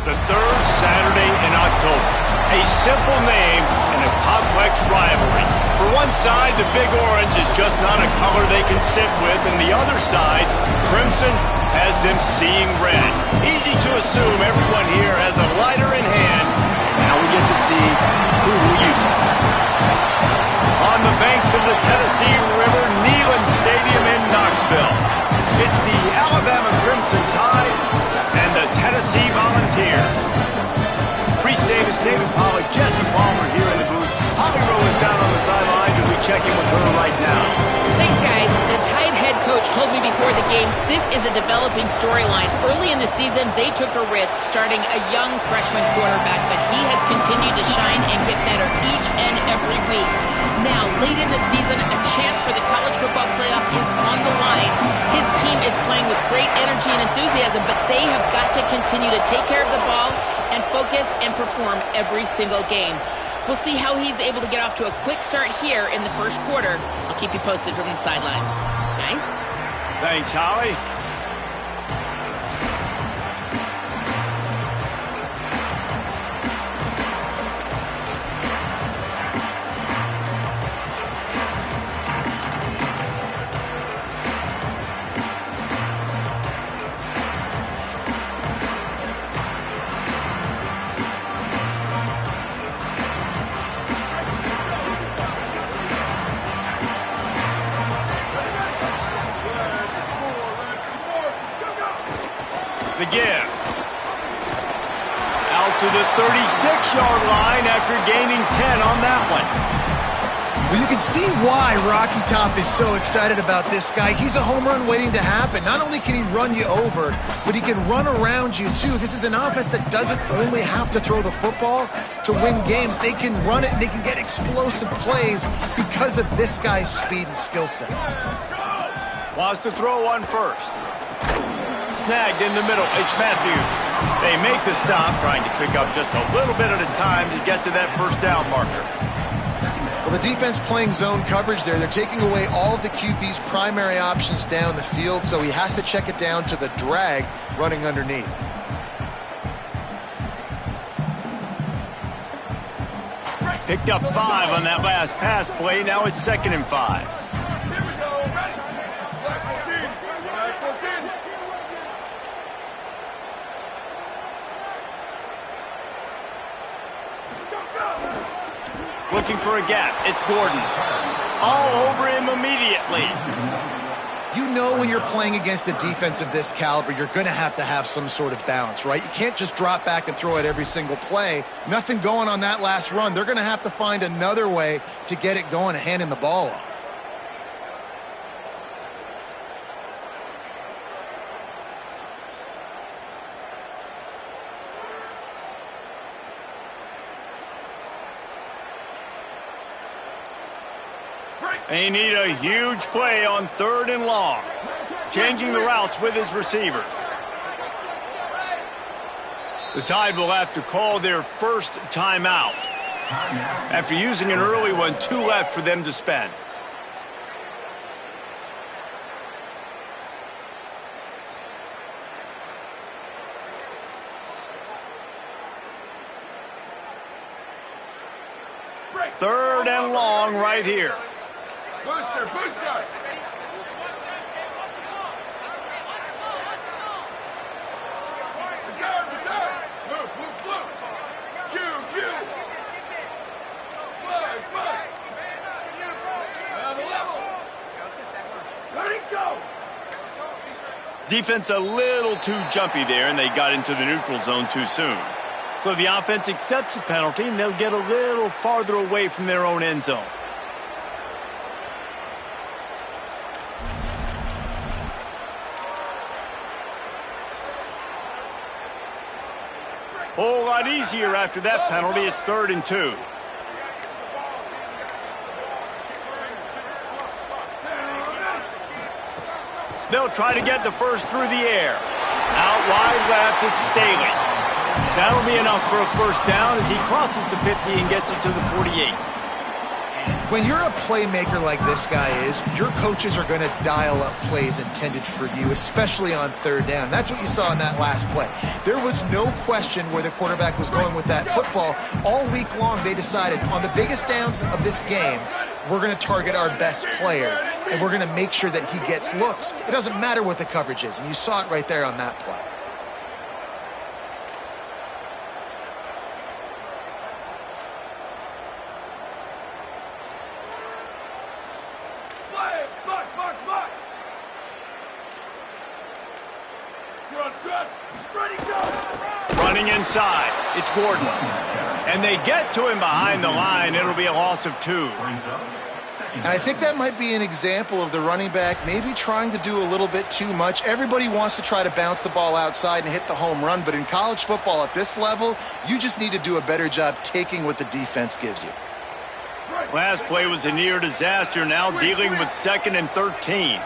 the third Saturday in October. A simple name and a complex rivalry. For one side, the Big Orange is just not a color they can sit with, and the other side, Crimson, has them seeing red. Easy to assume everyone here has a lighter in hand. Now we get to see who will use it. On the banks of the Tennessee River, Neyland Stadium in Knoxville. It's the Alabama Crimson Tide and the Tennessee Volunteers. Reese Davis, David Pollack, Jesse Palmer here in the booth. Holly Rowe is down on the sidelines, and we check in with her right now. Thanks, guys. The Tide head coach told me before the game this is a developing storyline. Early in the season, they took a risk starting a young freshman quarterback, but he has continued to shine and get better each and every week. Now, late in the season, a chance for the college football playoff is on the line. His team is playing with great energy and enthusiasm, but they have got to continue to take care of the ball and focus and perform every single game. We'll see how he's able to get off to a quick start here in the first quarter. I'll keep you posted from the sidelines. Guys? Thanks, Holly. The give. Out to the 36-yard line after gaining 10 on that one. Well, you can see why Rocky Top is so excited about this guy. He's a home run waiting to happen. Not only can he run you over, but he can run around you, too. This is an offense that doesn't only have to throw the football to win games. They can run it, and they can get explosive plays because of this guy's speed and skill set. Wants to throw one first. Snagged in the middle, H. Matthews. They make the stop, trying to pick up just a little bit at a time to get to that first down marker. Well, the defense playing zone coverage there. They're taking away all of the QB's primary options down the field, so he has to check it down to the drag running underneath. Picked up 5 on that last pass play. Now it's 2nd and 5. Looking for a gap. It's Gordon. All over him immediately. You know when you're playing against a defense of this caliber, you're going to have some sort of balance, right? You can't just drop back and throw it every single play. Nothing going on that last run. They're going to have to find another way to get it going and hand him the ball off. They need a huge play on 3rd and long. Changing the routes with his receivers. The Tide will have to call their first timeout. After using an early one, 2 left for them to spend. Third and long right here. Booster, booster! Return, return! Move, move, move! Q, Q! Slide, slide! Level! Let it go! Defense a little too jumpy there, and they got into the neutral zone too soon. So the offense accepts the penalty, and they'll get a little farther away from their own end zone. Whole lot easier after that penalty. It's 3rd and 2. They'll try to get the first through the air. Out wide left, it's Staley. That'll be enough for a first down as he crosses the 50 and gets it to the 48. When you're a playmaker like this guy is, your coaches are going to dial up plays intended for you, especially on third down. That's what you saw in that last play. There was no question where the quarterback was going with that football. All week long, they decided on the biggest downs of this game, we're going to target our best player, and we're going to make sure that he gets looks. It doesn't matter what the coverage is, and you saw it right there on that play. Running inside, it's Gordon. And they get to him behind the line. It'll be a loss of 2. And I think that might be an example of the running back maybe trying to do a little bit too much. Everybody wants to try to bounce the ball outside and hit the home run, but in college football at this level, you just need to do a better job taking what the defense gives you. Last play was a near disaster, now dealing with 2nd and 13.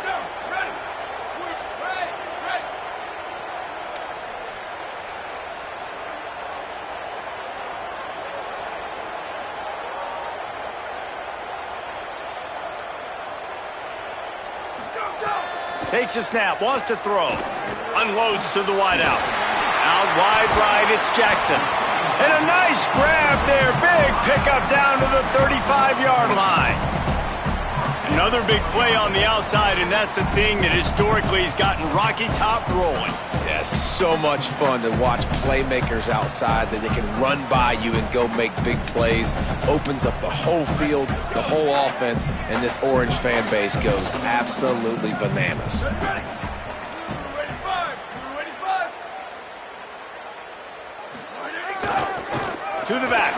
Takes a snap, wants to throw. Unloads to the wideout. Out wide right, it's Jackson. And a nice grab there. Big pickup down to the 35-yard line. Another big play on the outside, and that's the thing that historically has gotten Rocky Top rolling. Yeah, so much fun to watch playmakers outside that they can run by you and go make big plays. Opens up the whole field, the whole offense, and this Orange fan base goes absolutely bananas. To the back.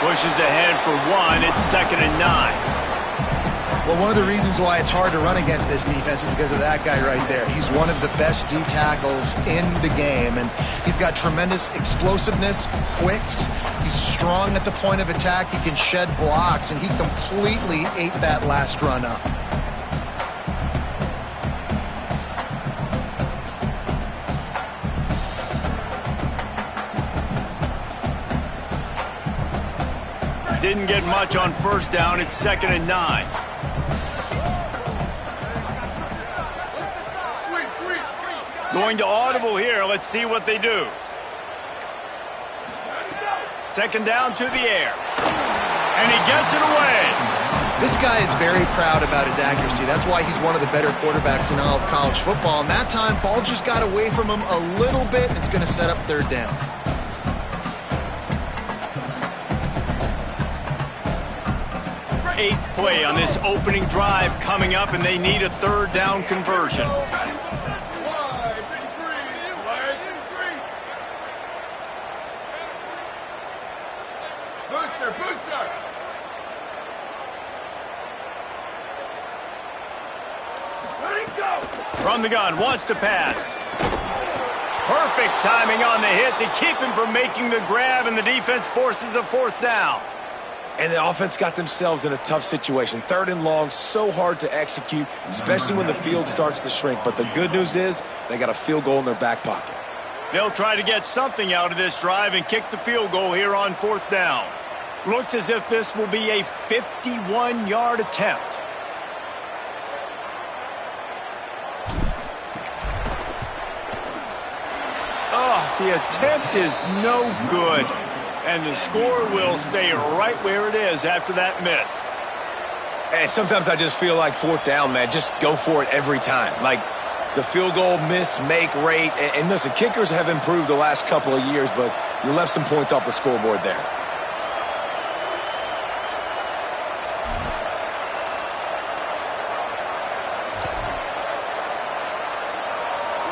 Pushes ahead for 1. It's 2nd and 9. Well, one of the reasons why it's hard to run against this defense is because of that guy right there. He's one of the best deep tackles in the game, and he's got tremendous explosiveness, quicks. He's strong at the point of attack. He can shed blocks, and he completely ate that last run up. Didn't get much on first down. It's 2nd and 9. Going to audible here. Let's see what they do. 2nd down to the air. And he gets it away. This guy is very proud about his accuracy. That's why he's one of the better quarterbacks in all of college football. And that time, ball just got away from him a little bit. It's going to set up 3rd down. Eighth play on this opening drive coming up, and they need a 3rd down conversion. Booster! Let it go! From the gun, wants to pass. Perfect timing on the hit to keep him from making the grab, and the defense forces a 4th down. And the offense got themselves in a tough situation. 3rd and long, so hard to execute, especially when the field starts to shrink. But the good news is they got a field goal in their back pocket. They'll try to get something out of this drive and kick the field goal here on 4th down. Looks as if this will be a 51-yard attempt. Oh, the attempt is no good. And the score will stay right where it is after that miss. And sometimes I just feel like 4th down, man, just go for it every time. Like the field goal miss, make rate. And listen, kickers have improved the last couple of years, but you left some points off the scoreboard there.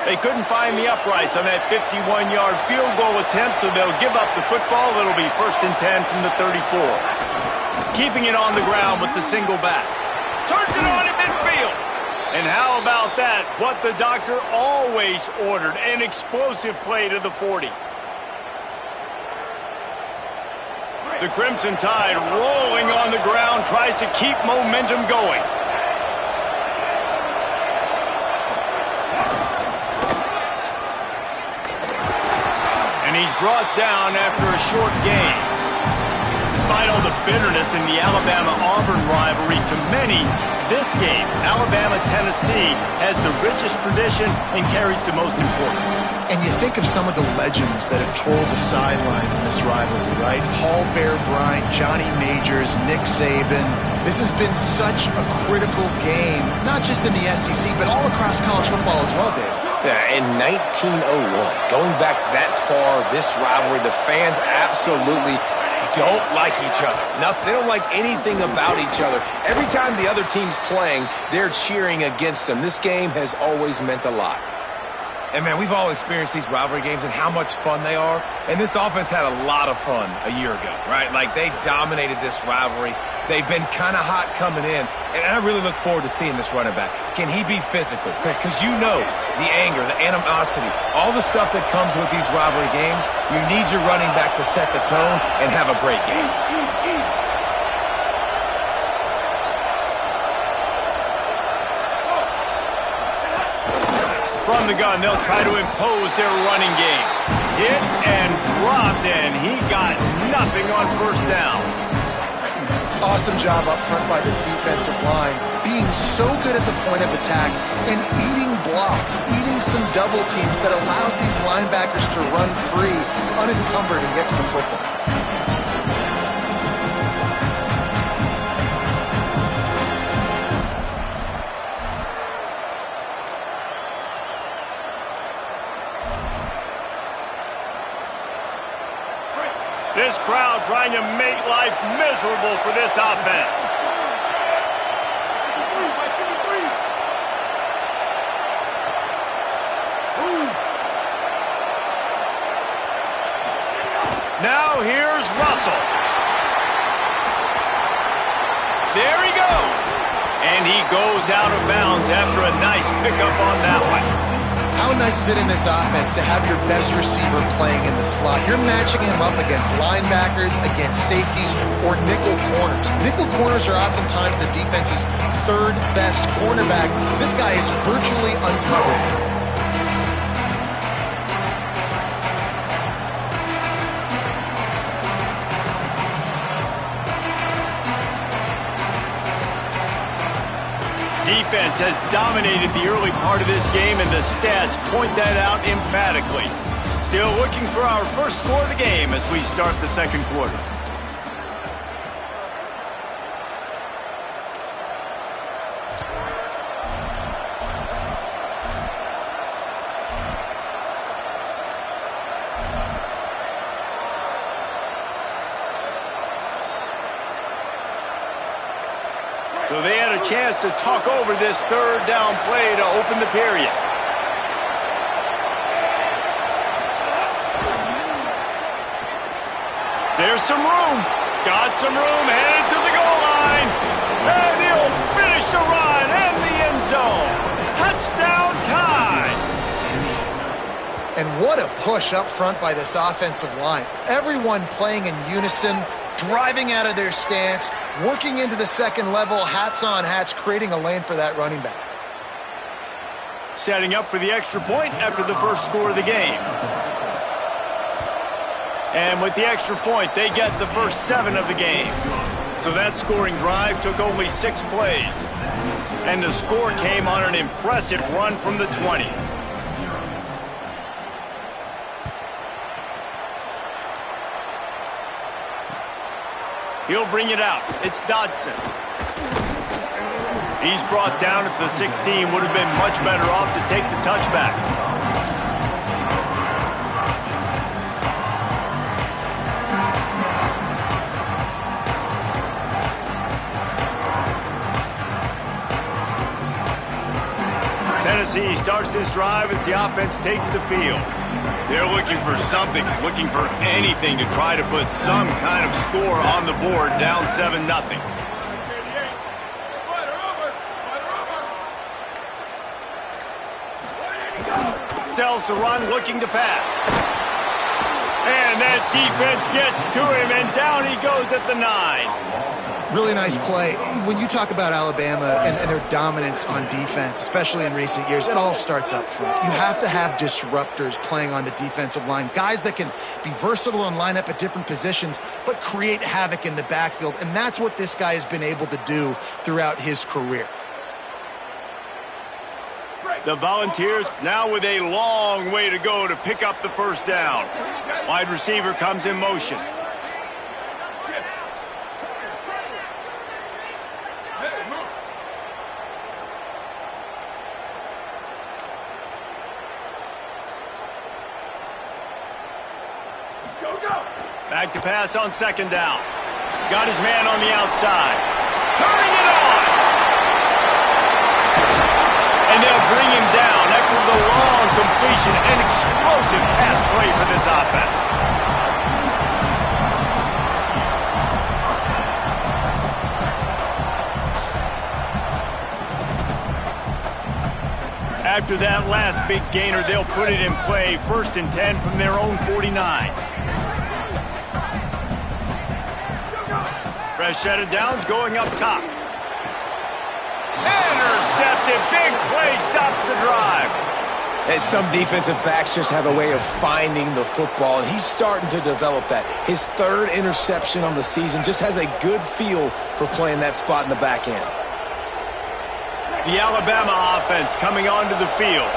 They couldn't find the uprights on that 51-yard field goal attempt, so they'll give up the football. It'll be 1st and 10 from the 34. Keeping it on the ground with the single back. Turns it on at midfield. And how about that? What the doctor always ordered, an explosive play to the 40. The Crimson Tide rolling on the ground, tries to keep momentum going. And he's brought down after a short gain. Despite all the bitterness in the Alabama-Auburn rivalry, to many, this game, Alabama-Tennessee, has the richest tradition and carries the most importance. And you think of some of the legends that have trolled the sidelines in this rivalry, right? Paul Bear Bryant, Johnny Majors, Nick Saban. This has been such a critical game, not just in the SEC, but all across college football as well, Dave. Yeah, in 1901, going back that far, this rivalry, the fans absolutely don't like each other. They don't like anything about each other. Every time the other team's playing, they're cheering against them. This game has always meant a lot. And, man, we've all experienced these rivalry games and how much fun they are. And this offense had a lot of fun a year ago, right? Like, they dominated this rivalry. They've been kind of hot coming in. And I really look forward to seeing this running back. Can he be physical? Because you know the anger, the animosity, all the stuff that comes with these rivalry games, you need your running back to set the tone and have a great game. From the gun, they'll try to impose their running game. Hit and dropped, and he got nothing on first down. Awesome job up front by this defensive line, being so good at the point of attack and eating blocks, eating some double teams that allows these linebackers to run free, unencumbered, and get to the football. This crowd trying to make life miserable for this offense. Now here's Russell. There he goes. And he goes out of bounds after a nice pickup on that one. How nice is it in this offense to have your best receiver playing in the slot? You're matching him up against linebackers, against safeties, or nickel corners. Nickel corners are oftentimes the defense's third best cornerback. This guy is virtually uncovered. Defense has dominated the early part of this game, and the stats point that out emphatically. Still looking for our first score of the game as we start the second quarter. So they had a chance to talk over this third down play to open the period. There's some room. Got some room, headed to the goal line. And he'll finish the run in the end zone. Touchdown tie. And what a push up front by this offensive line. Everyone playing in unison, driving out of their stance, working into the second level, hats on hats, creating a lane for that running back. Setting up for the extra point after the first score of the game. And with the extra point, they get the first 7 of the game. So that scoring drive took only 6 plays. And the score came on an impressive run from the 20. He'll bring it out. It's Dodson. He's brought down at the 16. Would have been much better off to take the touchback. Tennessee starts this drive as the offense takes the field. They're looking for something, looking for anything to try to put some kind of score on the board, down 7-0. Sells the run, looking to pass. And that defense gets to him, and down he goes at the 9. Really nice play. When you talk about Alabama and their dominance on defense, especially in recent years, it all starts up front. You have to have disruptors playing on the defensive line, guys that can be versatile and line up at different positions, but create havoc in the backfield. And that's what this guy has been able to do throughout his career. The Volunteers now with a long way to go to pick up the first down. Wide receiver comes in motion. Back to pass on second down. Got his man on the outside. Turning it on! And they'll bring him down after the long completion. An explosive pass play for this offense. After that last big gainer, they'll put it in play. 1st and 10 from their own 49. Fresh set of downs going up top. Intercepted. Big play stops the drive. And some defensive backs just have a way of finding the football, and he's starting to develop that. His 3rd interception on the season, just has a good feel for playing that spot in the back end. The Alabama offense coming onto the field.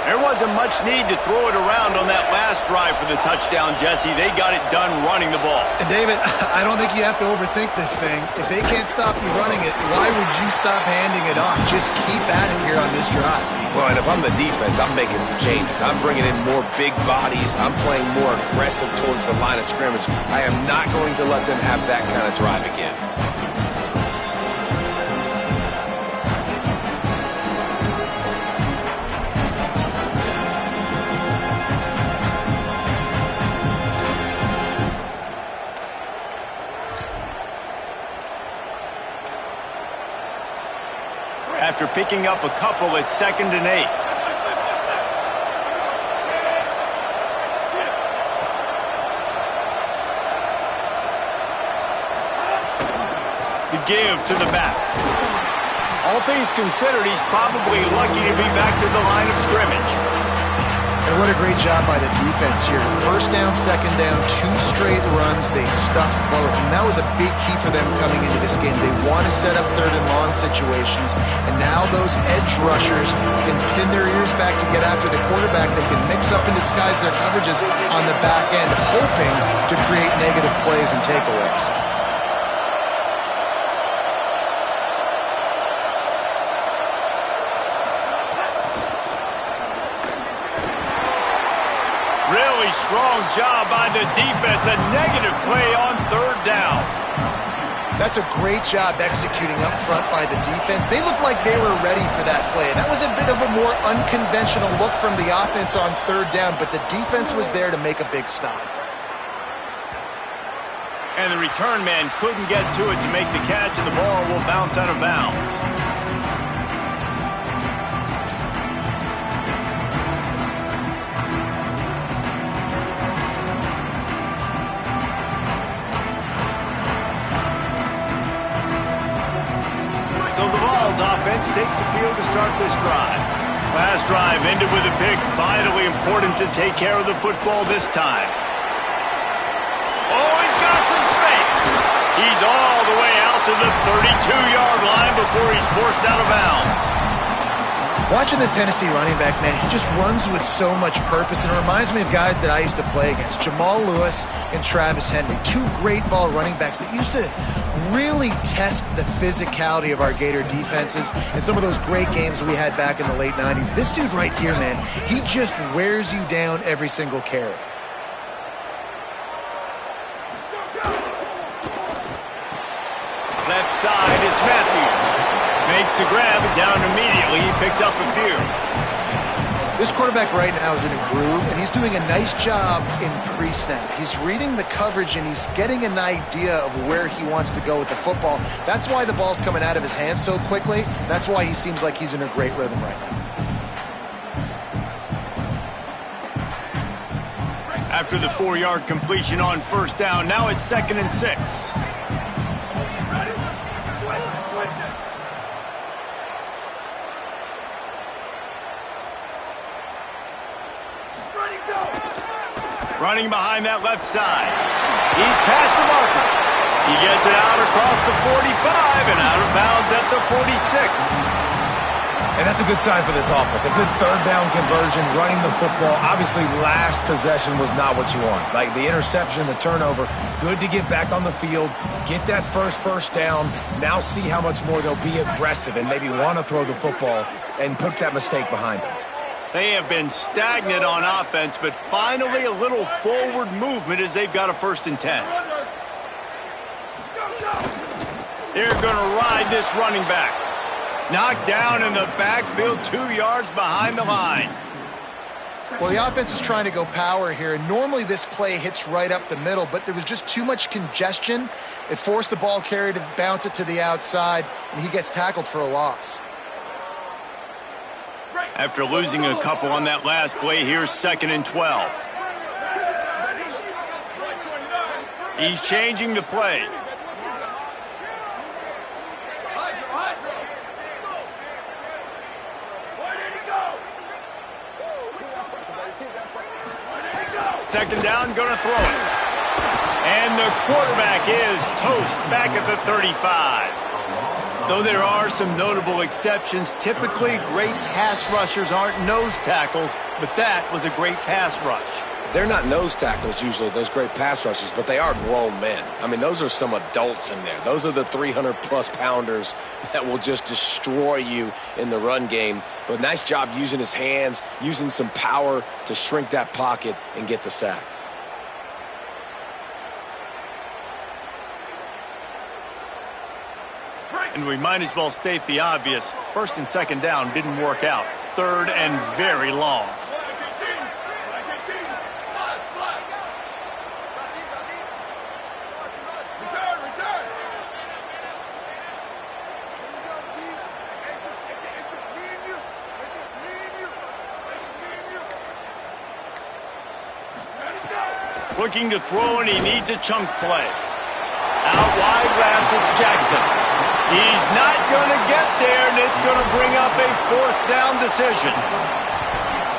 There wasn't much need to throw it around on that last drive for the touchdown, Jesse. They got it done running the ball. And David, I don't think you have to overthink this thing. If they can't stop you running it, why would you stop handing it off? Just keep at it here on this drive. Well, and if I'm the defense, I'm making some changes. I'm bringing in more big bodies. I'm playing more aggressive towards the line of scrimmage. I am not going to let them have that kind of drive again. After picking up a couple at 2nd and 8. The give to the back. All things considered, he's probably lucky to be back to the line of scrimmage. And what a great job by the defense here. 1st down, 2nd down, 2 straight runs. They stuffed both. And that was a big key for them coming into this game. They want to set up 3rd and long situations. And now those edge rushers can pin their ears back to get after the quarterback. They can mix up and disguise their coverages on the back end, hoping to create negative plays and takeaways. Really strong job by the defense. A negative play on 3rd down. That's a great job executing up front by the defense. They looked like they were ready for that play. And that was a bit of a more unconventional look from the offense on 3rd down, but the defense was there to make a big stop. And the return man couldn't get to it to make the catch, and the ball will bounce out of bounds. Offense takes the field to start this drive. Last drive ended with a pick. Vitally important to take care of the football this time. Oh, he's got some space. He's all the way out to the 32-yard line before he's forced out of bounds. Watching this Tennessee running back, man, he just runs with so much purpose, and it reminds me of guys that I used to play against, Jamal Lewis and Travis Henry, 2 great ball running backs that used to really test the physicality of our Gator defenses and some of those great games we had back in the late 90s. This dude right here, man, he just wears you down every single carry. Left side is Matthews. Makes the grab, down immediately. He picks up a few. This quarterback right now is in a groove, and he's doing a nice job in pre-snap. He's reading the coverage, and he's getting an idea of where he wants to go with the football. That's why the ball's coming out of his hands so quickly. That's why he seems like he's in a great rhythm right now. After the 4-yard completion on 1st down, now it's 2nd and 6. Running behind that left side. He's past the marker. He gets it out across the 45 and out of bounds at the 46. And that's a good sign for this offense. A good third down conversion, running the football. Obviously, last possession was not what you want. Like the interception, the turnover, good to get back on the field, get that first down. Now see how much more they'll be aggressive and maybe want to throw the football and put that mistake behind them. They have been stagnant on offense, but finally a little forward movement as they've got a 1st and 10. They're going to ride this running back. Knocked down in the backfield, 2 yards behind the line. Well, the offense is trying to go power here, and normally this play hits right up the middle, but there was just too much congestion. It forced the ball carrier to bounce it to the outside, and he gets tackled for a loss. After losing a couple on that last play, here's 2nd and 12. He's changing the play. Second down, going to throw it. And the quarterback is toast back at the 35. Though there are some notable exceptions, typically great pass rushers aren't nose tackles, but that was a great pass rush. They're not nose tackles usually, those great pass rushers, but they are grown men. I mean, those are some adults in there. Those are the 300-plus pounders that will just destroy you in the run game. But nice job using his hands, using some power to shrink that pocket and get the sack. And we might as well state the obvious. 1st and 2nd down didn't work out. 3rd and very long. Looking to throw, and he needs a chunk play. Out wide left, it's Jackson. He's not going to get there, and it's going to bring up a 4th down decision.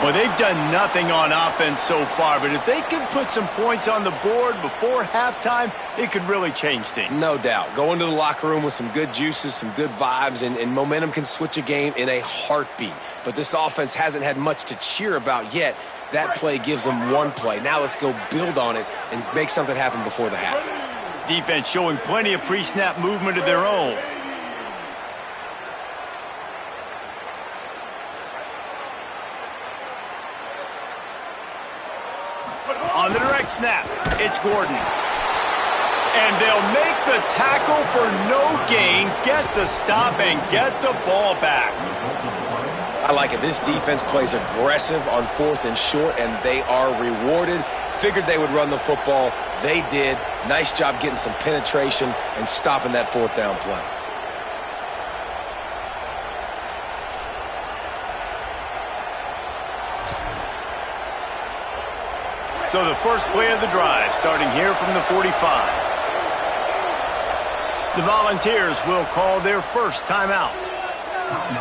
Well, they've done nothing on offense so far, but if they can put some points on the board before halftime, it could really change things. No doubt. Go into the locker room with some good juices, some good vibes, and momentum can switch a game in a heartbeat. But this offense hasn't had much to cheer about yet. That play gives them one play. Now let's go build on it and make something happen before the half. Defense showing plenty of pre-snap movement of their own. On the direct snap, it's Gordon. And they'll make the tackle for no gain, get the stop, and get the ball back. I like it. This defense plays aggressive on 4th and short, and they are rewarded. Figured they would run the football. They did. Nice job getting some penetration and stopping that 4th down play. So the first play of the drive, starting here from the 45. The Volunteers will call their first timeout.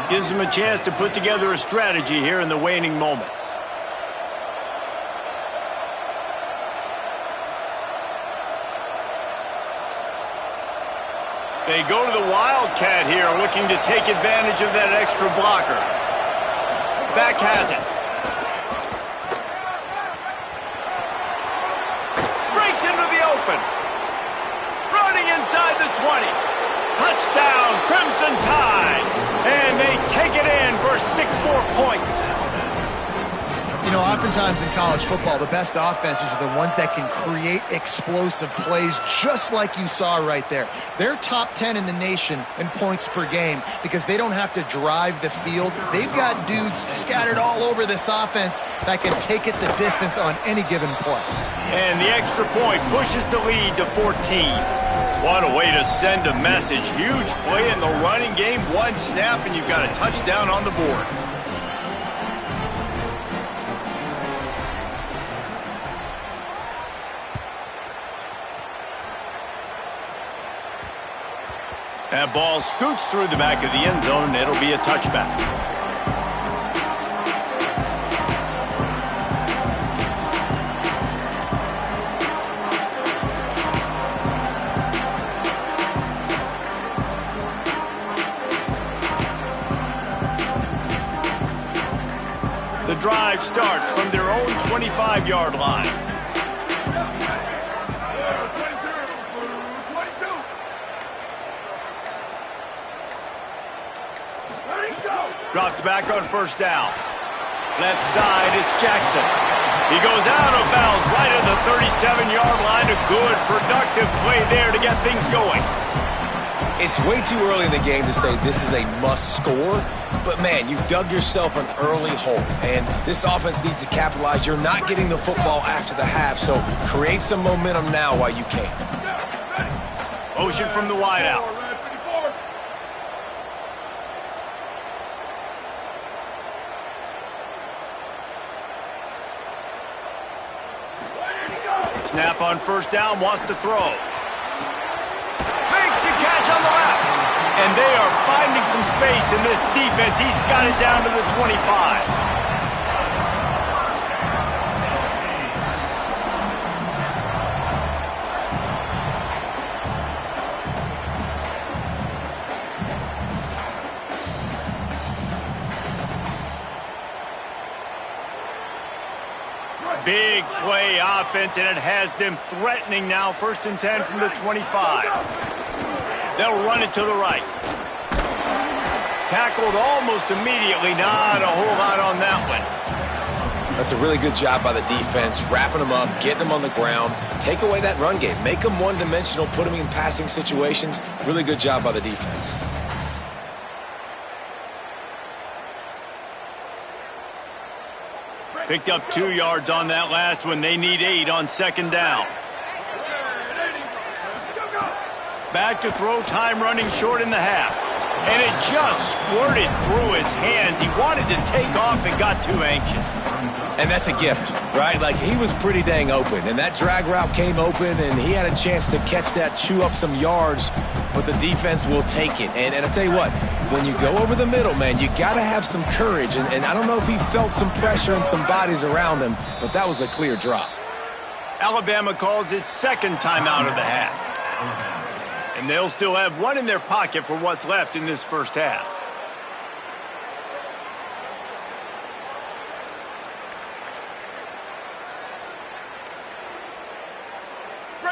Gives them a chance to put together a strategy here in the waning moments. They go to the Wildcat here, looking to take advantage of that extra blocker. Back has it. Breaks into the open. Running inside the 20. Touchdown, Crimson Tide. And they take it in for 6 more points. You know, oftentimes in college football, the best offenses are the ones that can create explosive plays, just like you saw right there. They're top 10 in the nation in points per game because they don't have to drive the field. They've got dudes scattered all over this offense that can take it the distance on any given play. And the extra point pushes the lead to 14. What a way to send a message. Huge play in the running game. One snap, and you've got a touchdown on the board. That ball scoots through the back of the end zone, and it'll be a touchback. drive starts from their own 25-yard line. Drops back on first down. Left side is Jackson. He goes out of bounds right at the 37-yard line. A good, productive play there to get things going. It's way too early in the game to say this is a must score, but man, you've dug yourself an early hole, and this offense needs to capitalize. You're not getting the football after the half, so create some momentum now while you can. Motion from the wideout. Snap on first down, wants to throw. Makes a catch on the left. And they are finding some space in this defense. He's got it down to the 25. Big play offense, and it has them threatening now. 1st and 10 from the 25. They'll run it to the right. Tackled almost immediately. Not a whole lot on that one. That's a really good job by the defense, wrapping them up, getting them on the ground. Take away that run game. Make them one-dimensional, put them in passing situations. Really good job by the defense. Picked up 2 yards on that last one. They need 8 on 2nd down. Back to throw, time running short in the half. And it just squirted through his hands. He wanted to take off and got too anxious. And that's a gift, right? Like, he was pretty dang open, and that drag route came open, and he had a chance to catch that, chew up some yards, but the defense will take it. And I tell you what, when you go over the middle, man, you got to have some courage, and I don't know if he felt some pressure and some bodies around him, but that was a clear drop. Alabama calls its 2nd timeout of the half. And they'll still have 1 in their pocket for what's left in this 1st half.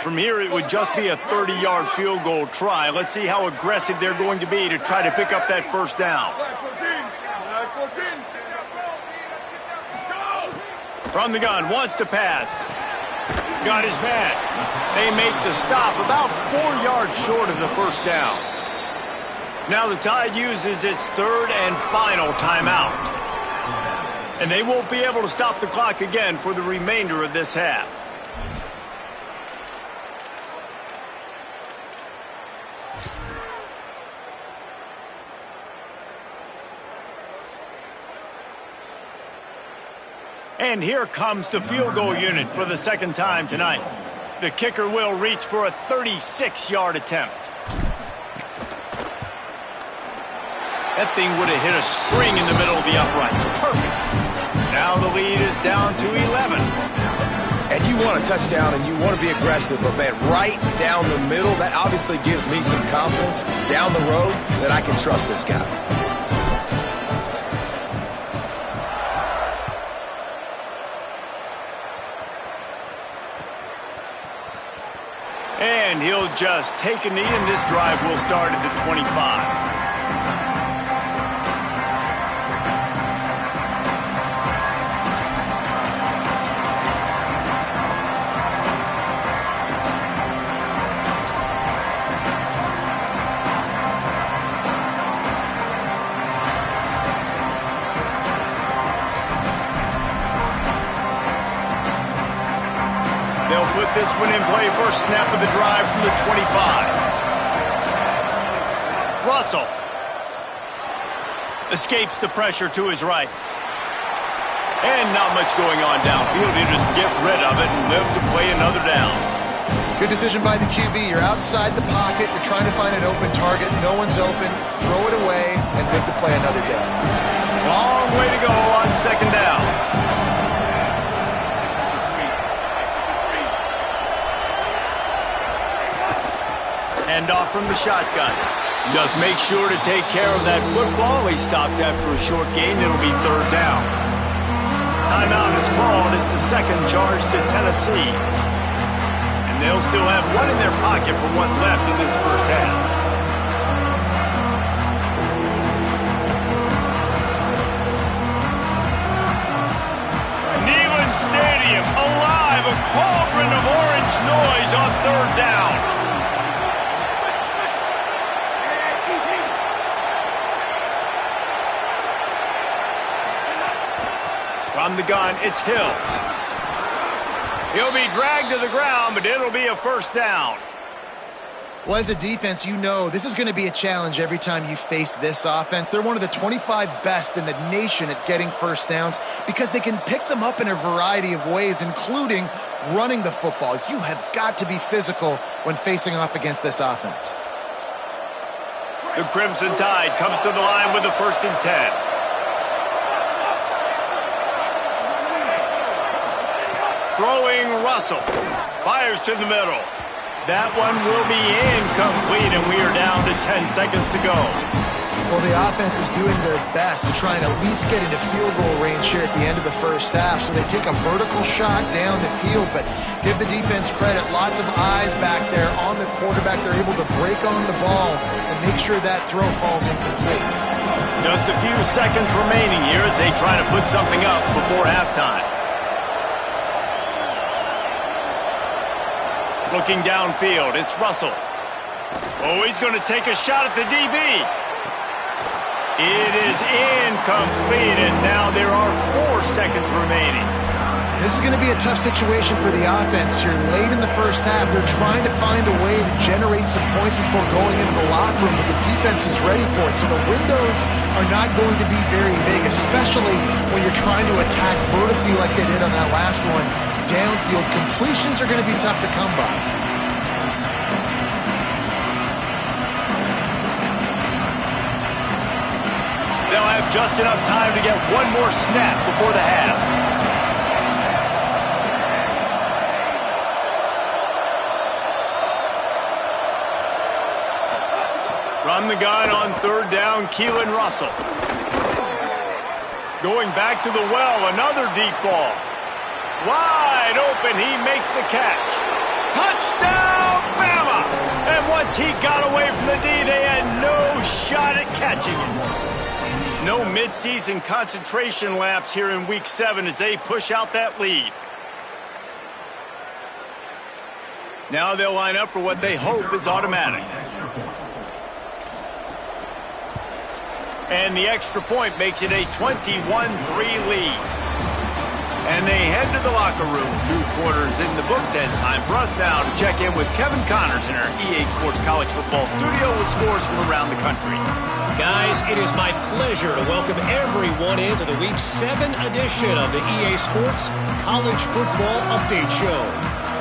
From here, it would just be a 30-yard field goal try. Let's see how aggressive they're going to be to try to pick up that 1st down. From the gun, wants to pass. Got his man. They make the stop about 4 yards short of the 1st down. Now the Tide uses its 3rd and final timeout. And they won't be able to stop the clock again for the remainder of this half. And here comes the field goal unit for the 2nd time tonight. The kicker will reach for a 36-yard attempt. That thing would have hit a string in the middle of the uprights. Perfect. Now the lead is down to 11. And you want a touchdown and you want to be aggressive, but man, right down the middle, that obviously gives me some confidence down the road that I can trust this guy. And he'll just take a knee, and this drive will start at the 25. They'll put this one in play. First snap of the drive from the 25. Russell escapes the pressure to his right. And not much going on downfield. He'll just get rid of it and live to play another down. Good decision by the QB. You're outside the pocket. You're trying to find an open target. No one's open. Throw it away and live to play another down. Long way to go on 2nd down. Hand off from the shotgun. Just make sure to take care of that football. He stopped after a short gain. It'll be 3rd down. timeout is called. It's the second charge to Tennessee. And they'll still have one in their pocket for what's left in this first half. Neyland Stadium, alive, a cauldron of orange noise on third down. From the gun, it's Hill. He'll be dragged to the ground, but it'll be a first down. Well, as a defense, you know this is going to be a challenge every time you face this offense. They're one of the 25 best in the nation at getting first downs because they can pick them up in a variety of ways, including running the football. You have got to be physical when facing off against this offense. The Crimson Tide comes to the line with the 1st and 10. Throwing Russell. Fires to the middle. That one will be incomplete, and we are down to 10 seconds to go. Well, the offense is doing their best to try and at least get into field goal range here at the end of the first half. So they take a vertical shot down the field, but give the defense credit. Lots of eyes back there on the quarterback. They're able to break on the ball and make sure that throw falls incomplete. Just a few seconds remaining here as they try to put something up before halftime. Looking downfield, it's Russell. Oh, he's going to take a shot at the DB. It is incomplete, and now there are 4 seconds remaining. This is going to be a tough situation for the offense here. Late in the first half, they're trying to find a way to generate some points before going into the locker room, but the defense is ready for it. So the windows are not going to be very big, especially when you're trying to attack vertically like they did on that last one. Downfield completions are going to be tough to come by. They'll have just enough time to get one more snap before the half. From the gun on 3rd down, Keelan Russell. Going back to the well, another deep ball. Wide open, he makes the catch. Touchdown, Bama! And once he got away from the D, they had no shot at catching it. No midseason concentration laps here in Week 7 as they push out that lead. Now they'll line up for what they hope is automatic. And the extra point makes it a 21-3 lead. And they head to the locker room. 2 quarters in the books, and time for us now to check in with Kevin Connors in our EA Sports College Football studio with scores from around the country. Guys, it is my pleasure to welcome everyone into the Week 7 edition of the EA Sports College Football Update Show.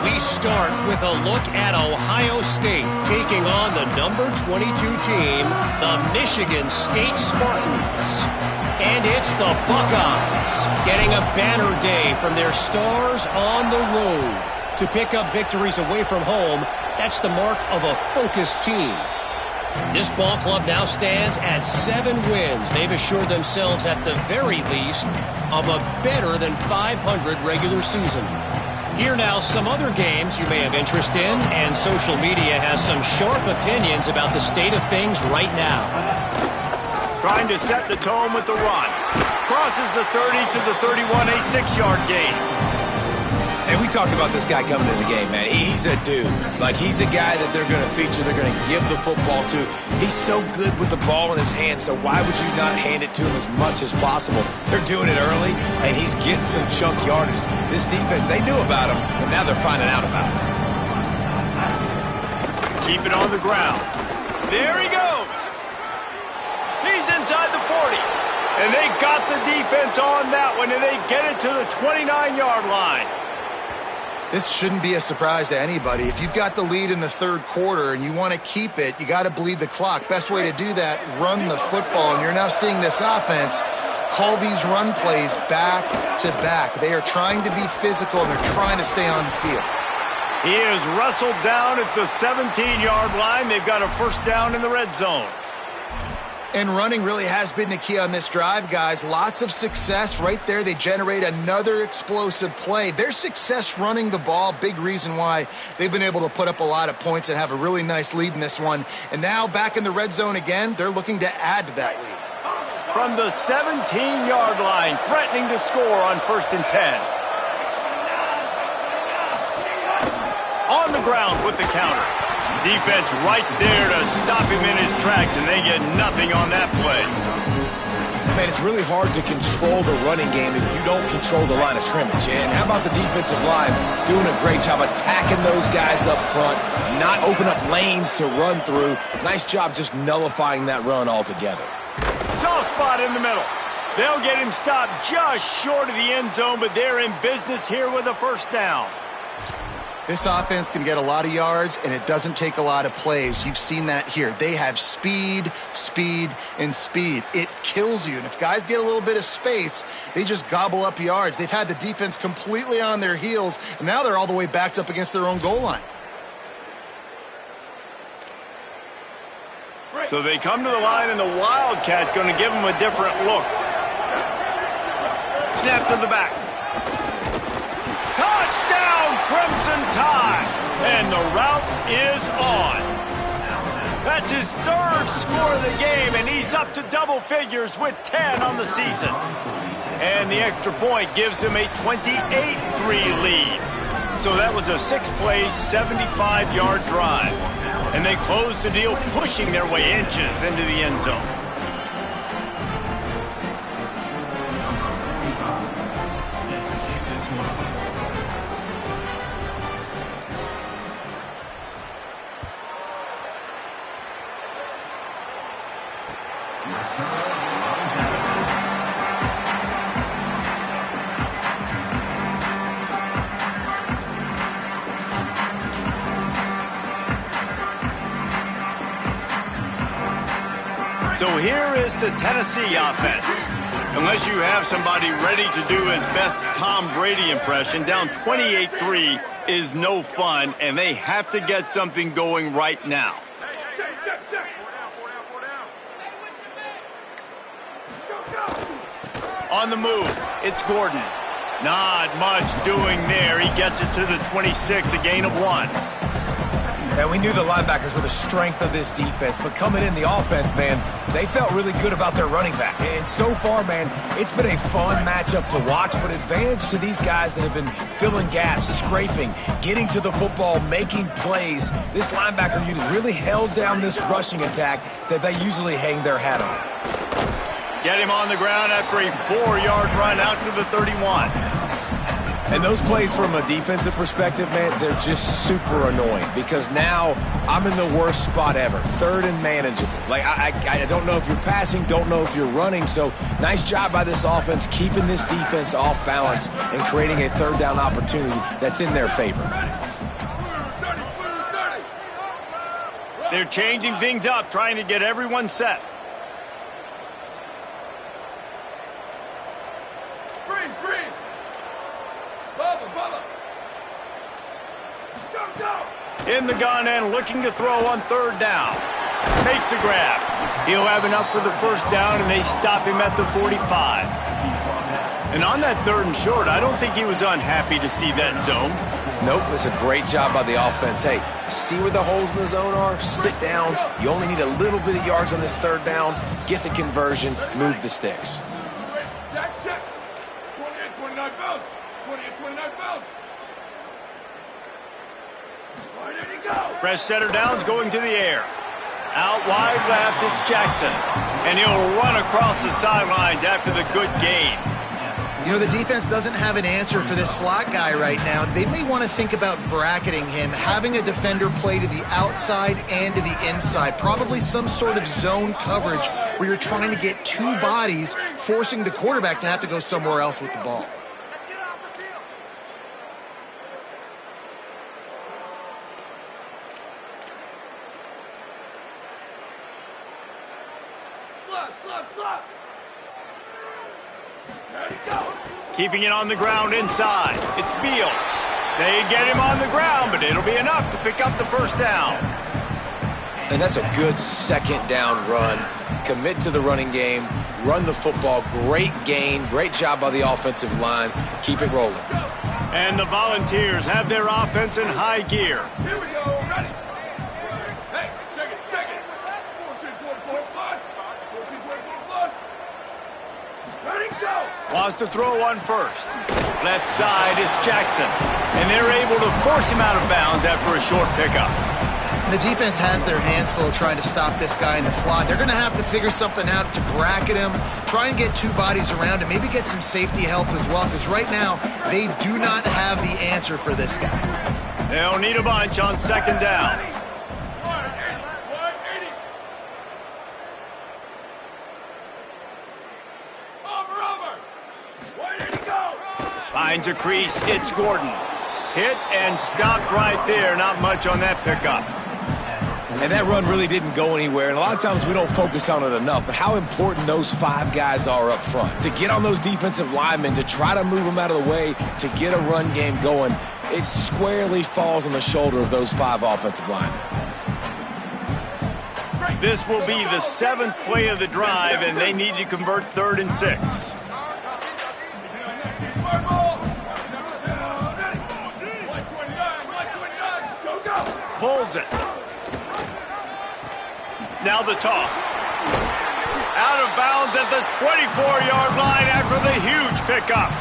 We start with a look at Ohio State taking on the number 22 team, the Michigan State Spartans. And it's the Buckeyes getting a banner day from their stars on the road. To pick up victories away from home, that's the mark of a focused team. This ball club now stands at 7 wins. They've assured themselves at the very least of a better than 500 regular season. Here now, some other games you may have interest in, and social media has some sharp opinions about the state of things right now. Trying to set the tone with the run. Crosses the 30 to the 31, a 6-yard gain. And we talked about this guy coming into the game, man. He's a dude. Like, he's a guy that they're going to feature, they're going to give the football to. He's so good with the ball in his hands, so why would you not hand it to him as much as possible? They're doing it early, and he's getting some chunk yardage. This defense, they knew about him, but now they're finding out about him. Keep it on the ground. There he goes. He's inside the 40. And they got the defense on that one, and they get it to the 29-yard line. This shouldn't be a surprise to anybody. If you've got the lead in the 3rd quarter and you want to keep it, you got to bleed the clock. Best way to do that, run the football. And you're now seeing this offense call these run plays back to back. They are trying to be physical, and they're trying to stay on the field. He is wrestled down at the 17-yard line. They've got a first down in the red zone. And running really has been the key on this drive, guys. Lots of success right there. They generate another explosive play. Their success running the ball, big reason why they've been able to put up a lot of points and have a really nice lead in this one. And now back in the red zone again, they're looking to add to that lead. From the 17-yard line, threatening to score on 1st and 10. On the ground with the counter. Defense right there to stop him in his tracks, and they get nothing on that play. Man, it's really hard to control the running game if you don't control the line of scrimmage. And how about the defensive line doing a great job attacking those guys up front, not open up lanes to run through. Nice job just nullifying that run altogether. Soft spot in the middle. They'll get him stopped just short of the end zone, but they're in business here with a 1st down. This offense can get a lot of yards, and it doesn't take a lot of plays. You've seen that here. They have speed, speed, and speed. It kills you. And if guys get a little bit of space, they just gobble up yards. They've had the defense completely on their heels, and now they're all the way backed up against their own goal line. So they come to the line, and the Wildcat going to give them a different look. Snap to the back. Touchdown, Crimson Tide. And the route is on. That's his 3rd score of the game, and he's up to double figures with 10 on the season. And the extra point gives him a 28-3 lead. So that was a 6-play, 75-yard drive. And they close the deal, pushing their way inches into the end zone. So here is the Tennessee offense. Unless you have somebody ready to do his best Tom Brady impression, down 28-3 is no fun, and they have to get something going right now. On the move, it's Gordon. Not much doing there. He gets it to the 26, a gain of 1. And we knew the linebackers were the strength of this defense, but coming in the offense, man, they felt really good about their running back. And so far, man, it's been a fun matchup to watch, but advantage to these guys that have been filling gaps, scraping, getting to the football, making plays. This linebacker unit really held down this rushing attack that they usually hang their hat on. Get him on the ground after a 4-yard run out to the 31. And those plays from a defensive perspective, man, they're just super annoying because now I'm in the worst spot ever, 3rd and manageable. Like, I don't know if you're passing, don't know if you're running, so nice job by this offense keeping this defense off balance and creating a 3rd down opportunity that's in their favor. They're changing things up, trying to get everyone set. In the gun and looking to throw on 3rd down. Makes the grab. He'll have enough for the 1st down, and they stop him at the 45. And on that 3rd and short, I don't think he was unhappy to see that zone. Nope, it's a great job by the offense. Hey, see where the holes in the zone are? Sit down. You only need a little bit of yards on this 3rd down. Get the conversion. Move the sticks. Check. 28-29 bounce. 28-29 bounce. Fresh setter downs going to the air. Out wide left, it's Jackson. And he'll run across the sidelines after the good gain. You know, the defense doesn't have an answer for this slot guy right now. They may want to think about bracketing him, having a defender play to the outside and to the inside. Probably some sort of zone coverage where you're trying to get 2 bodies, forcing the quarterback to have to go somewhere else with the ball. Keeping it on the ground inside. It's Beal. They get him on the ground, but it'll be enough to pick up the 1st down. And that's a good second down run. Commit to the running game, run the football. Great gain, great job by the offensive line. Keep it rolling. And the Volunteers have their offense in high gear. Here we go, ready. Hey, check it. 14-24 plus. 14-24 plus. Ready, go. Wants to throw one first. Left side is Jackson. And they're able to force him out of bounds after a short pickup. The defense has their hands full trying to stop this guy in the slot. They're going to have to figure something out to bracket him, try and get two bodies around him, maybe get some safety help as well, because right now they do not have the answer for this guy. They'll need a bunch on second down. 180. Over. 180, go. Finds a crease. It's Gordon. Hit and stopped right there. Not much on that pickup. And that run really didn't go anywhere. And a lot of times we don't focus on it enough. But how important those 5 guys are up front. To get on those defensive linemen, to try to move them out of the way, to get a run game going, it squarely falls on the shoulder of those 5 offensive linemen. This will be the 7th play of the drive, and they need to convert 3rd and 6. Pulls it. Now the toss. Out of bounds at the 24-yard line after the huge pickup.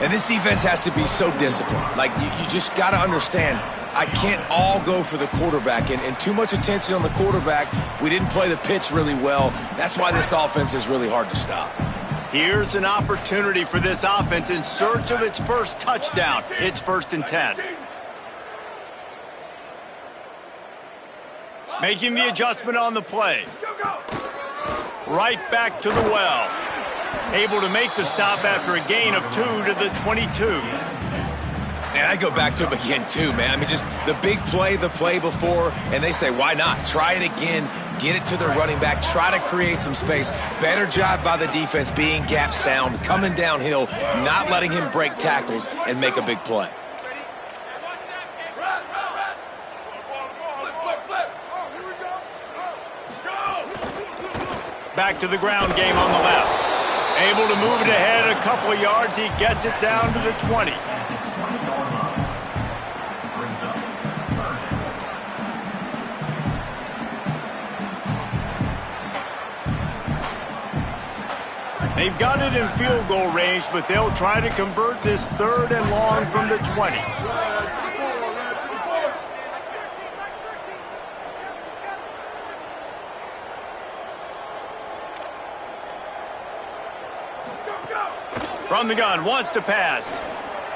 And this defense has to be so disciplined. Like, you just got to understand, I can't all go for the quarterback. And too much attention on the quarterback. We didn't play the pitch really well. That's why this offense is really hard to stop. Here's an opportunity for this offense in search of its first touchdown. It's 1st and 10. Making the adjustment on the play. Right back to the well. Able to make the stop after a gain of 2 to the 22. And I go back to him again, too, man. I mean, just the big play, the play before, and they say, why not? Try it again, get it to the running back, try to create some space. Better job by the defense being gap sound, coming downhill, not letting him break tackles and make a big play. Back to the ground game on the left. Able to move it ahead a couple of yards. He gets it down to the 20. They've got it in field goal range, but they'll try to convert this 3rd and long from the 20. From the gun, wants to pass.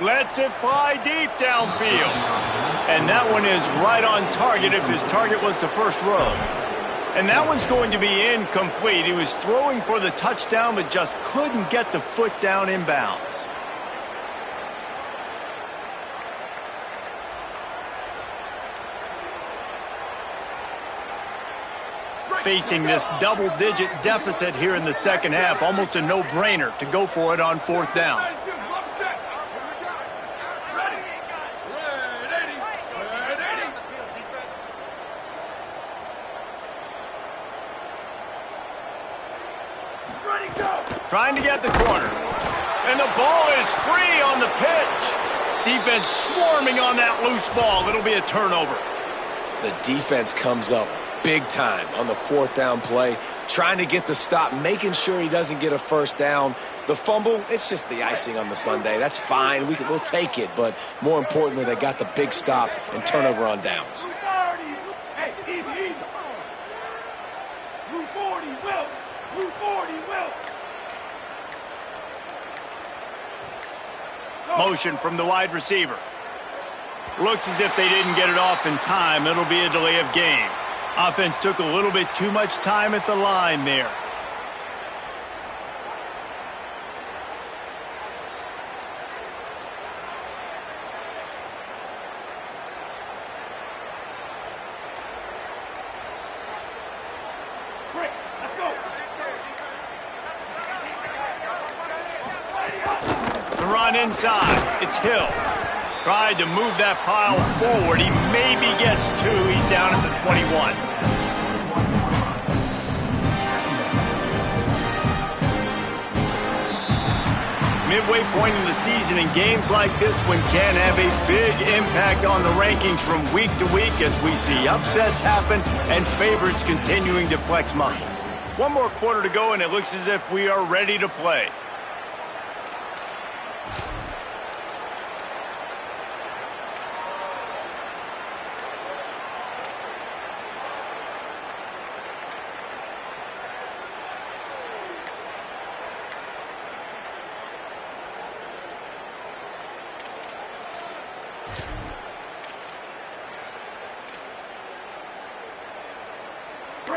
Lets it fly deep downfield. And that one is right on target if his target was the first row. And that one's going to be incomplete. He was throwing for the touchdown, but just couldn't get the foot down inbounds. Facing this double-digit deficit here in the second half, almost a no-brainer to go for it on 4th down. Trying to get the corner. And the ball is free on the pitch. Defense swarming on that loose ball. It'll be a turnover. The defense comes up big time on the 4th down play, trying to get the stop, making sure he doesn't get a first down. The fumble, it's just the icing on the sundae. That's fine. We'll take it. But more importantly, they got the big stop and turnover on downs. Hey, easy. Blue 40, Wilkes. Blue 40, Wilkes. Motion from the wide receiver. Looks as if they didn't get it off in time. It'll be a delay of game. Offense took a little bit too much time at the line there. Break, let's go. The run inside. It's Hill. Tried to move that pile forward. He maybe gets 2. He's down at the 21. Midway point in the season, and games like this one can have a big impact on the rankings from week to week as we see upsets happen and favorites continuing to flex muscle. One more quarter to go, and it looks as if we are ready to play.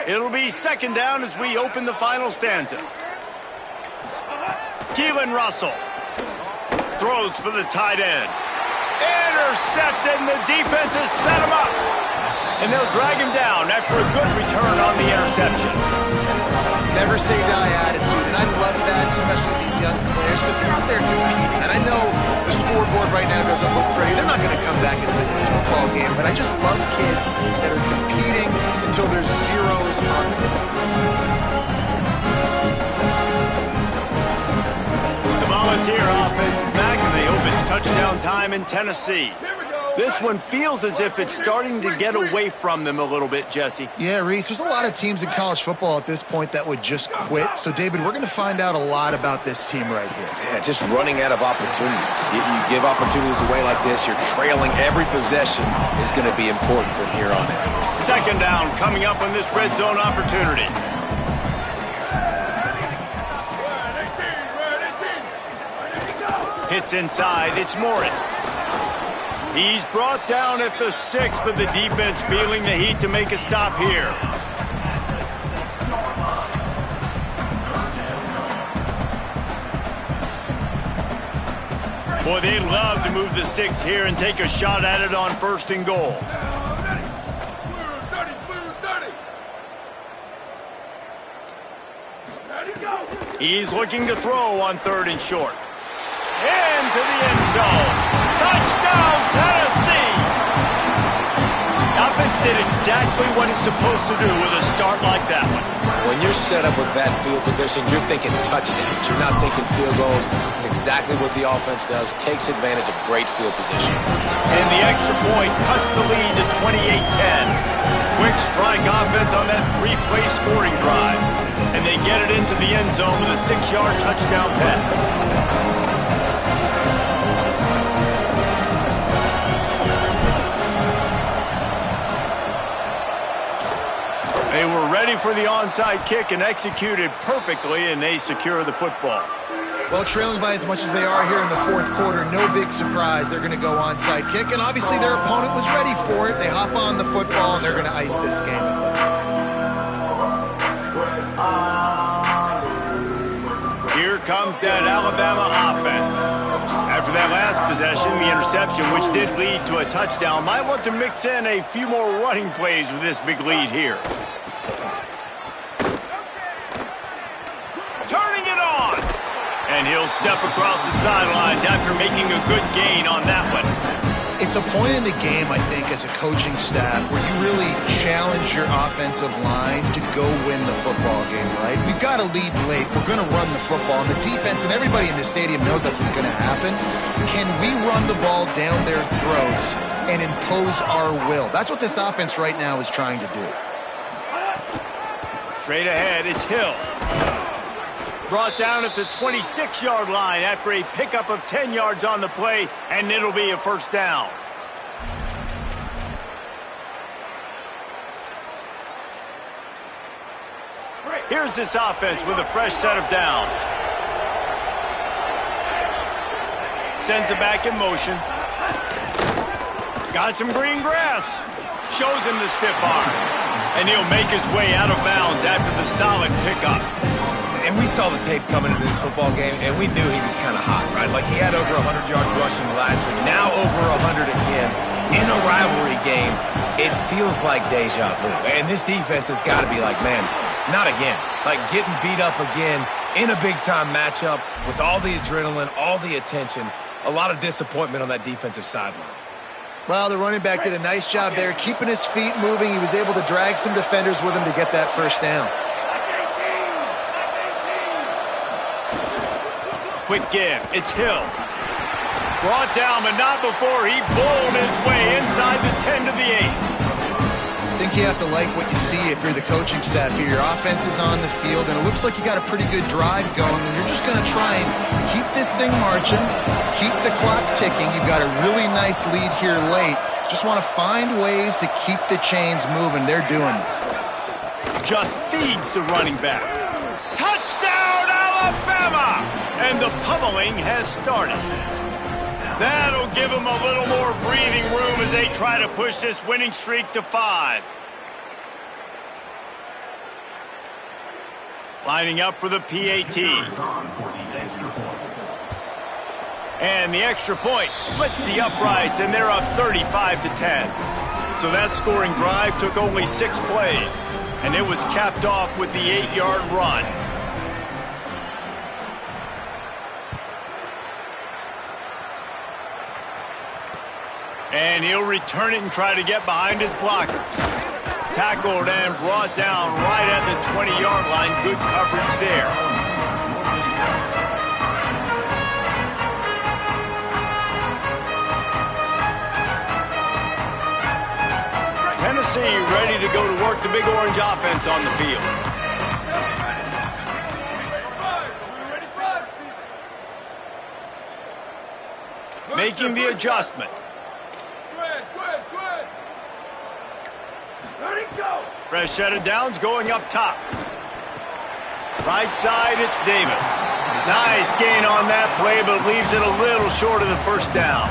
It'll be second down as we open the final stanza. Keelan Russell throws for the tight end. Intercepted, and the defense has set him up. And they'll drag him down after a good return on the interception. Never say die attitude, and I love that, especially with these young players, because they're out there competing. And I know the scoreboard right now doesn't look pretty. They're not going to come back and win this football game, but I just love kids that are competing until there's zeros on the clock. The Volunteer offense is back, and they hope it's touchdown time in Tennessee. This one feels as if it's starting to get away from them a little bit, Jesse. Yeah, Reese, there's a lot of teams in college football at this point that would just quit. So, David, we're going to find out a lot about this team right here. Yeah, just running out of opportunities. You give opportunities away like this, you're trailing every possession is going to be important from here on in. Second down coming up on this red zone opportunity. Hits inside, it's Morris. He's brought down at the 6, but the defense feeling the heat to make a stop here. Boy, they'd love to move the sticks here and take a shot at it on first and goal. He's looking to throw on 3rd and short. Into the end zone. Touchdown, Tennessee! The offense did exactly what it's supposed to do with a start like that one. When you're set up with that field position, you're thinking touchdowns. You're not thinking field goals. It's exactly what the offense does. Takes advantage of great field position. And the extra point cuts the lead to 28-10. Quick strike offense on that 3-play scoring drive. And they get it into the end zone with a 6-yard touchdown pass. They were ready for the onside kick and executed perfectly, and they secure the football. Well, trailing by as much as they are here in the 4th quarter, no big surprise. They're going to go onside kick, and obviously their opponent was ready for it. They hop on the football, and they're going to ice this game, it looks like. Here comes that Alabama offense. After that last possession, the interception, which did lead to a touchdown, might want to mix in a few more running plays with this big lead here. Turning it on! And he'll step across the sidelines after making a good gain on that one. It's a point in the game, I think, as a coaching staff where you really challenge your offensive line to go win the football game, right? We've got to lead late. We're going to run the football. And the defense and everybody in the stadium knows that's what's going to happen. Can we run the ball down their throats and impose our will? That's what this offense right now is trying to do. Straight ahead, it's Hill. Brought down at the 26-yard line after a pickup of 10 yards on the play, and it'll be a first down. Here's this offense with a fresh set of downs. Sends it back in motion. Got some green grass. Shows him the stiff arm. And he'll make his way out of bounds after the solid pickup. And we saw the tape coming into this football game, and we knew he was kind of hot, right? Like, he had over 100 yards rushing last week, now over 100 again. In a rivalry game, it feels like deja vu. And this defense has got to be like, man, not again. Like, getting beat up again in a big-time matchup with all the adrenaline, all the attention. a lot of disappointment on that defensive sideline. Well, the running back did a nice job there, keeping his feet moving. He was able to drag some defenders with him to get that first down. Quick give. It's Hill. Brought down, but not before he bowled his way inside the 10 to the 8. I think you have to like what you see if you're the coaching staff here. Your offense is on the field, and it looks like you got a pretty good drive going, and you're just going to try and keep this thing marching, keep the clock ticking. You've got a really nice lead here late. Just want to find ways to keep the chains moving. They're doing it. Just feeds the running back. Touchdown, Alabama! And the pummeling has started. That'll give them a little more breathing room as they try to push this winning streak to 5. Lining up for the PAT. And the extra point splits the uprights, and they're up 35 to 10. So that scoring drive took only 6 plays, and it was capped off with the 8-yard run. And he'll return it and try to get behind his blockers. Tackled and brought down right at the 20-yard line. Good coverage there. Tennessee ready to go to work the Big Orange offense on the field. Making the adjustment. Fresh set of downs going up top. Right side, it's Davis. Nice gain on that play, but leaves it a little short of the first down.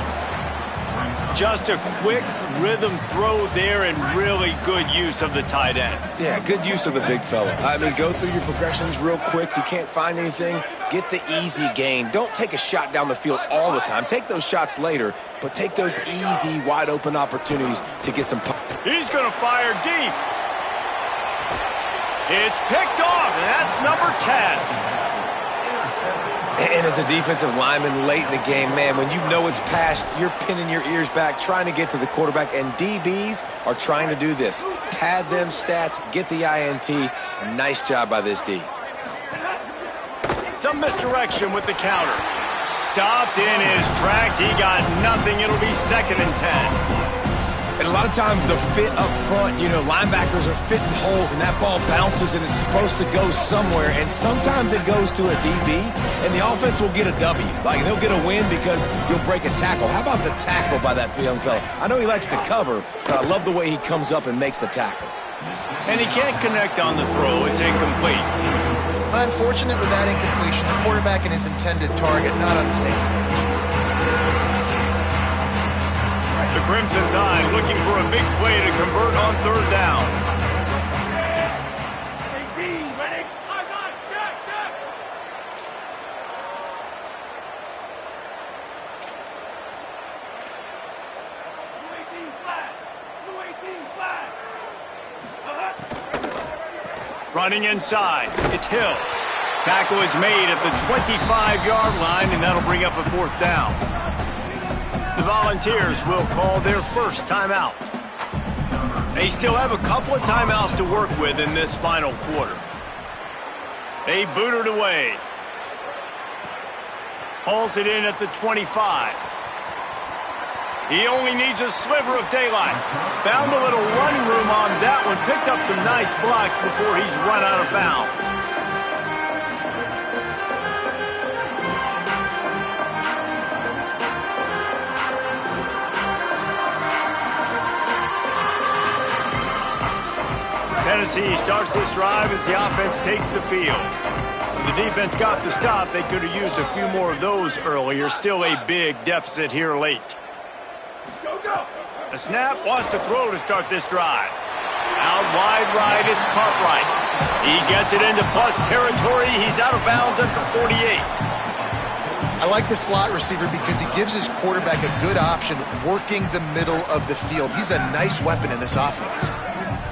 Just a quick rhythm throw there and really good use of the tight end. Yeah, good use of the big fella. I mean, go through your progressions real quick. You can't find anything. Get the easy gain. Don't take a shot down the field all the time. Take those shots later, but take those easy, wide-open opportunities to get some... He's going to fire deep. It's picked off, and that's number 10. And as a defensive lineman late in the game, man, when you know it's past, you're pinning your ears back, trying to get to the quarterback, and DBs are trying to do this. Pad them stats, get the INT. Nice job by this D. Some misdirection with the counter. Stopped in his tracks. He got nothing. It'll be 2nd and 10. And a lot of times the fit up front, you know, linebackers are fitting holes and that ball bounces and it's supposed to go somewhere. And sometimes it goes to a DB and the offense will get a W. Like they'll get a win because you'll break a tackle. How about the tackle by that young fella? I know he likes to cover, but I love the way he comes up and makes the tackle. And he can't connect on the throw. It's incomplete. Unfortunate with that incompletion. The quarterback and his intended target not on the same page. The Crimson Tide looking for a big play to convert on 3rd down. 18, ready? Eyes on, check. Blue 18 flag. Running inside, it's Hill. Tackle is made at the 25-yard line, and that'll bring up a 4th down. The Volunteers will call their first timeout. They still have a couple of timeouts to work with in this final quarter. They boot it away. Hauls it in at the 25. He only needs a sliver of daylight. Found a little running room on that one. Picked up some nice blocks before he's run out of bounds. Tennessee starts this drive as the offense takes the field. When the defense got the stop, they could have used a few more of those earlier. Still a big deficit here late. Go. The snap wants to throw to start this drive. Out wide right, it's Cartwright. He gets it into plus territory. He's out of bounds at the 48. I like the slot receiver because he gives his quarterback a good option working the middle of the field. He's a nice weapon in this offense.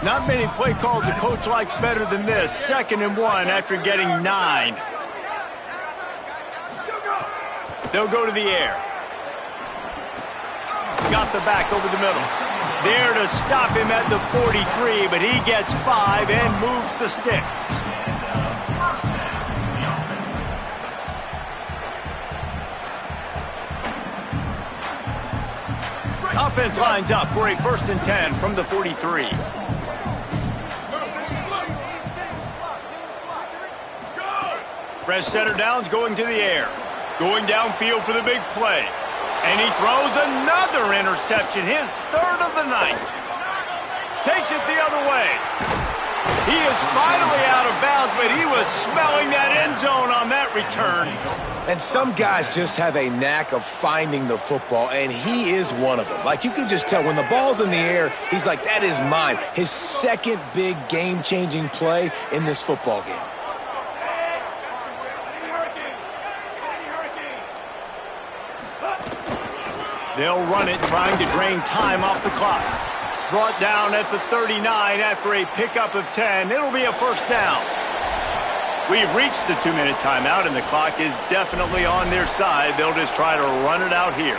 Not many play calls a coach likes better than this. 2nd and 1 after getting 9. They'll go to the air. got the back over the middle. There to stop him at the 43, but he gets 5 and moves the sticks. Offense lines up for a 1st and 10 from the 43. Fresh center downs going to the air. Going downfield for the big play. And he throws another interception, his 3rd of the night. Takes it the other way. He is finally out of bounds, but he was smelling that end zone on that return. And some guys just have a knack of finding the football, and he is one of them. Like, you can just tell when the ball's in the air, he's like, that is mine. His 2nd big game-changing play in this football game. They'll run it, trying to drain time off the clock. Brought down at the 39 after a pickup of 10. It'll be a 1st down. We've reached the 2-minute timeout, and the clock is definitely on their side. They'll just try to run it out here.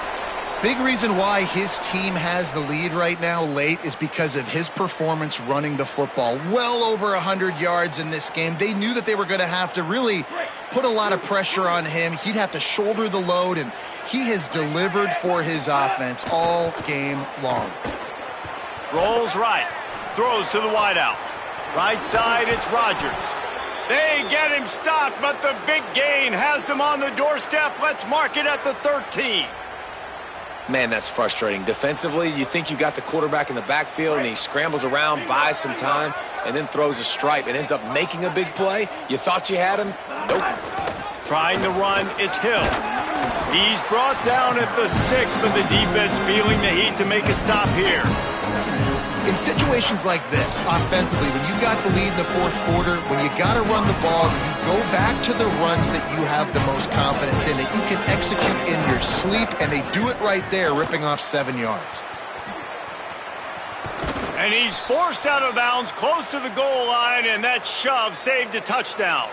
Big reason why his team has the lead right now late is because of his performance running the football. Well over 100 yards in this game. They knew that they were going to have to really put a lot of pressure on him. He'd have to shoulder the load, and he has delivered for his offense all game long. Rolls right. Throws to the wideout. Right side, it's Rodgers. They get him stopped, but the big gain has them on the doorstep. Let's mark it at the 13. Man, that's frustrating. Defensively, you think you got the quarterback in the backfield, and he scrambles around, buys some time, and then throws a stripe and ends up making a big play. You thought you had him? Nope. Trying to run, it's Hill. He's brought down at the 6, but the defense feeling the heat to make a stop here. In situations like this, offensively, when you got the lead in the 4th quarter, when you got to run the ball, you go back to the runs that you have the most confidence in, that you can execute in your sleep, and they do it right there, ripping off 7 yards. And he's forced out of bounds, close to the goal line, and that shove saved a touchdown.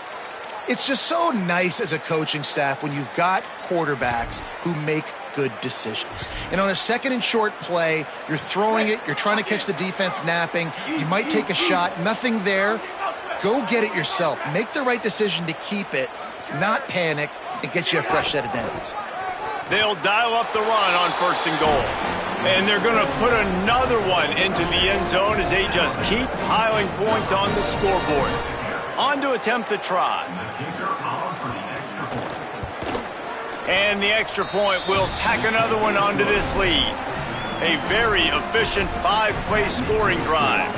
It's just so nice as a coaching staff when you've got quarterbacks who make good decisions. And on a 2nd and short play, you're throwing it, you're trying to catch the defense napping, you might take a shot, nothing there. Go get it yourself. Make the right decision to keep it, not panic, and get you a fresh set of downs. They'll dial up the run on 1st and goal. And they're going to put another one into the end zone as they just keep piling points on the scoreboard. On to attempt the try. And the extra point will tack another one onto this lead. A very efficient 5-play scoring drive.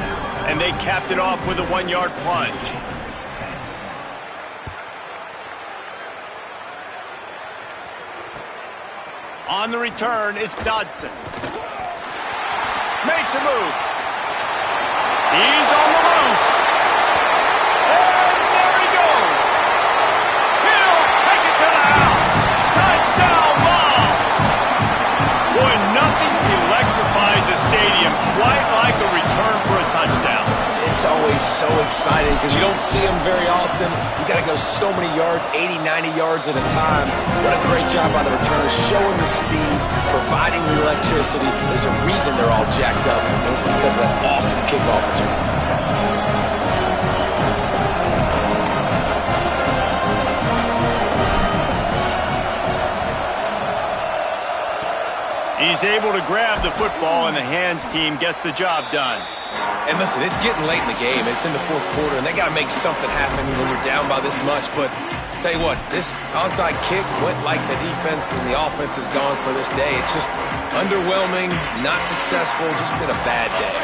And they capped it off with a 1-yard plunge. On the return, it's Dodson. Makes a move. He's on the loose. And there he goes. He'll take it to the house. Touchdown ball. Boy, nothing electrifies a stadium quite like a return for a touchdown. It's always so exciting because you don't see them very often. You got to go so many yards, 80, 90 yards at a time. What a great job by the returners, showing the speed, providing the electricity. There's a reason they're all jacked up, and it's because of that awesome kickoff return. He's able to grab the football, and the hands team gets the job done. And listen, it's getting late in the game. It's in the 4th quarter, and they got to make something happen when you're down by this much. But tell you what, this onside kick went like the defense and the offense is gone for this day. It's just underwhelming, not successful, just been a bad day.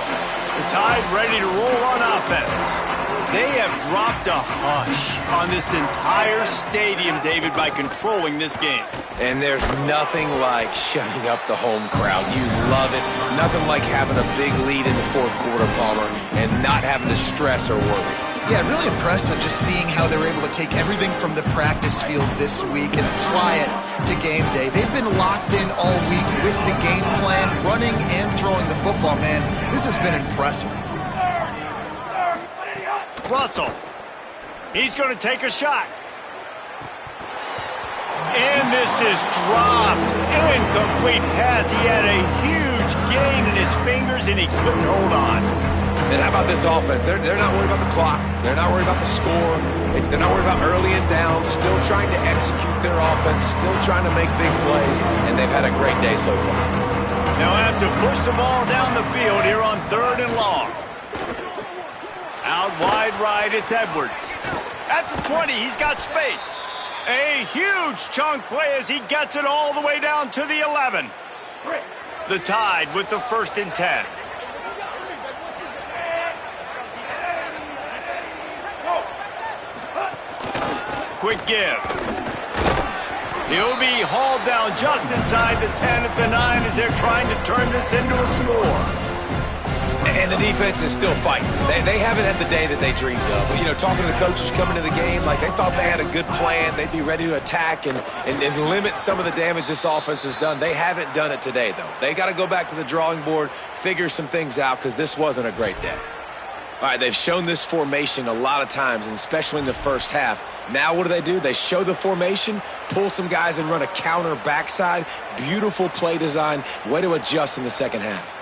The Tide ready to roll on offense. They have dropped a hush on this entire stadium, David, by controlling this game. And there's nothing like shutting up the home crowd. You love it. Nothing like having a big lead in the 4th quarter, Palmer, and not having to stress or worry. Yeah, really impressive just seeing how they were able to take everything from the practice field this week and apply it to game day. They've been locked in all week with the game plan, running and throwing the football, man. This has been impressive. Russell, he's going to take a shot. And this is dropped. Incomplete pass. He had a huge gain in his fingers, and he couldn't hold on. And how about this offense? They're not worried about the clock. They're not worried about the score. They're not worried about early and down. Still trying to execute their offense. Still trying to make big plays. And they've had a great day so far. Now have to push the ball down the field here on 3rd and long. Out wide right, it's Edwards. At the 20, he's got space. A huge chunk play as he gets it all the way down to the 11. The Tide with the 1st and 10. Quick give. He'll be hauled down just inside the 10 at the 9 as they're trying to turn this into a score. And the defense is still fighting. They haven't had the day that they dreamed of. You know, talking to the coaches coming to the game, like they thought they had a good plan. They'd be ready to attack and limit some of the damage this offense has done. They haven't done it today, though. They got to go back to the drawing board, figure some things out, because this wasn't a great day. All right, they've shown this formation a lot of times, and especially in the first half. Now what do? They show the formation, pull some guys and run a counter backside. Beautiful play design. Way to adjust in the second half.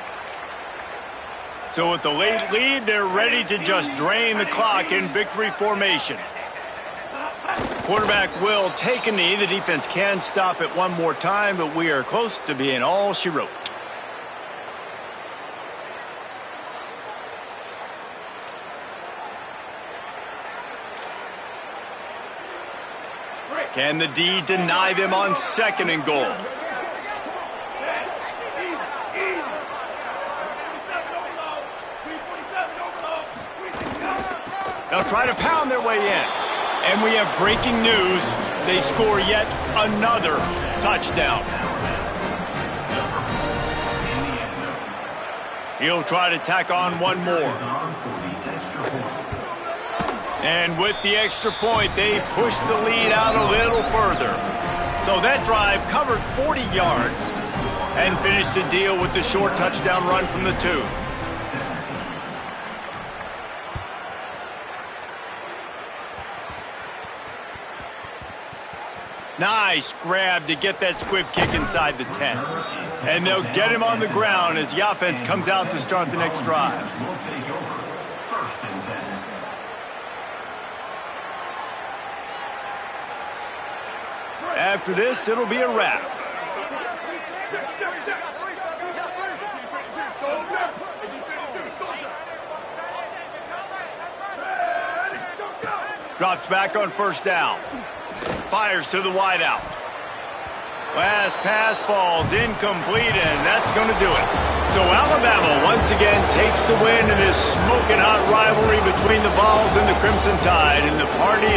So with the late lead, they're ready to just drain the clock in victory formation. Quarterback will take a knee. The defense can stop it one more time, but we are close to being all she wrote. Can the D deny them on 2nd and goal? They'll try to pound their way in. And we have breaking news. They score yet another touchdown. He'll try to tack on one more. And with the extra point, they push the lead out a little further. So that drive covered 40 yards and finished the deal with the short touchdown run from the 2. Nice grab to get that squib kick inside the 10. And they'll get him on the ground as the offense comes out to start the next drive. After this, it'll be a wrap. Drops back on 1st down. Fires to the wideout. Last pass falls incomplete, and that's going to do it. So Alabama once again takes the win in this smoking hot rivalry between the Vols and the Crimson Tide, and the party